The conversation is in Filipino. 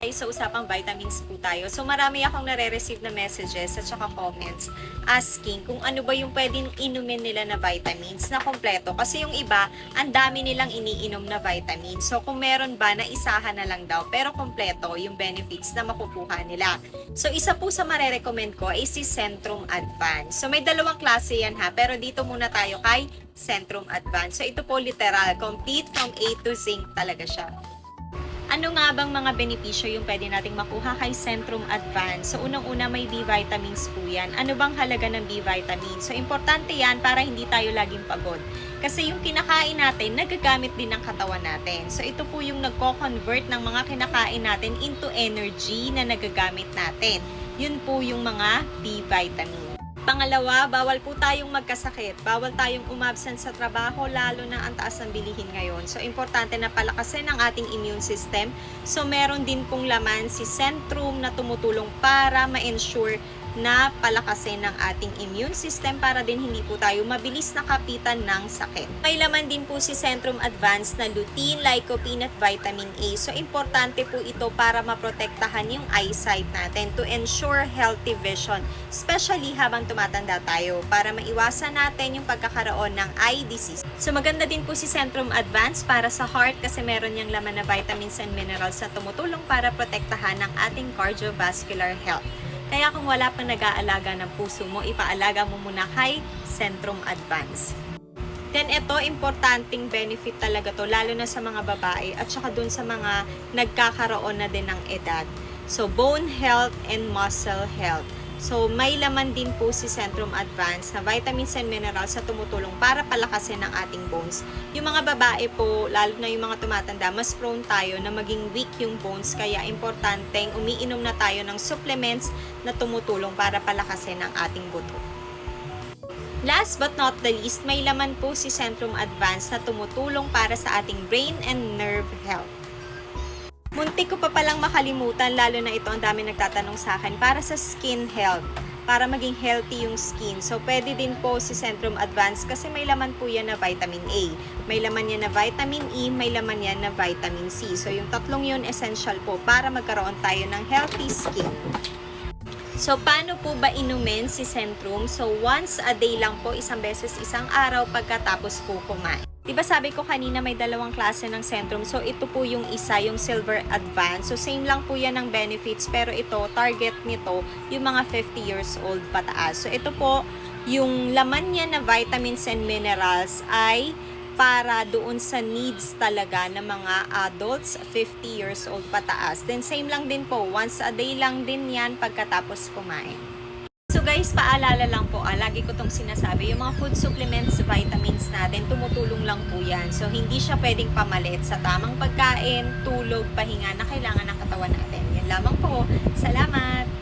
Ay, sa usapang vitamins po tayo. So marami akong nare-receive na messages at saka comments asking kung ano ba yung pwedeng inumin nila na vitamins na kompleto. Kasi yung iba, ang dami nilang iniinom na vitamins. So kung meron ba, na isahan na lang daw. Pero kompleto yung benefits na makukuha nila. So isa po sa marerecommend ko ay si Centrum Advance. So may dalawang klase yan ha. Pero dito muna tayo kay Centrum Advance. So ito po literal, complete from A to Zinc talaga siya. Ano nga bang mga benepisyo yung pwede nating makuha kay Centrum Advance? So, unang-una may B vitamins po yan. Ano bang halaga ng B vitamins? So, importante yan para hindi tayo laging pagod. Kasi yung kinakain natin, nagagamit din ng katawan natin. So, ito po yung nagko-convert ng mga kinakain natin into energy na nagagamit natin. Yun po yung mga B vitamins. Pangalawa, bawal po tayong magkasakit. Bawal tayong umabsent sa trabaho, lalo na ang taas ng bilihin ngayon. So, importante na palakasin ang ating immune system. So, meron din pong laman si Centrum na tumutulong para ma-ensure na palakasin ng ating immune system para din hindi po tayo mabilis nakapitan ng sakit. May laman din po si Centrum Advance na lutein, lycopene at vitamin A. So, importante po ito para maprotektahan yung eyesight natin to ensure healthy vision, especially habang tumatanda tayo para maiwasan natin yung pagkakaroon ng eye disease. So, maganda din po si Centrum Advance para sa heart kasi meron niyang laman na vitamins and minerals na tumutulong para protektahan ang ating cardiovascular health. Kaya kung wala pang nag-aalaga ng puso mo, ipaalaga mo muna kay Centrum Advance. Then ito, importanteng benefit talaga to, lalo na sa mga babae at saka dun sa mga nagkakaroon na din ng edad. So, bone health and muscle health. So, may laman din po si Centrum Advance na vitamins and minerals na tumutulong para palakasin ang ating bones. Yung mga babae po, lalo na yung mga tumatanda, mas prone tayo na maging weak yung bones. Kaya importanteng umiinom na tayo ng supplements na tumutulong para palakasin ang ating buto. Last but not the least, may laman po si Centrum Advance na tumutulong para sa ating brain and nerve health. Muntik ko pa palang makalimutan, lalo na ito ang dami nagtatanong sa akin, para sa skin health, para maging healthy yung skin. So, pwede din po si Centrum Advance kasi may laman po yan na vitamin A. May laman yan na vitamin E, may laman yan na vitamin C. So, yung tatlong yun essential po para magkaroon tayo ng healthy skin. So, paano po ba inumin si Centrum? So, once a day lang po, isang beses isang araw pagkatapos po kumain. Diba sabi ko kanina may dalawang klase ng Centrum. So, ito po yung isa, yung Silver Advance. So, same lang po yan ng benefits. Pero ito, target nito, yung mga 50 years old pataas. So, ito po, yung laman niya na vitamins and minerals ay para doon sa needs talaga ng mga adults 50 years old pataas. Then, same lang din po. Once a day lang din yan pagkatapos kumain. So guys, paalala lang po, lagi ko tong sinasabi, yung mga food supplements, vitamins natin, tumutulong lang po yan. So hindi siya pwedeng pamalit sa tamang pagkain, tulog, pahinga na kailangan ng katawan natin. Yan lamang po. Salamat!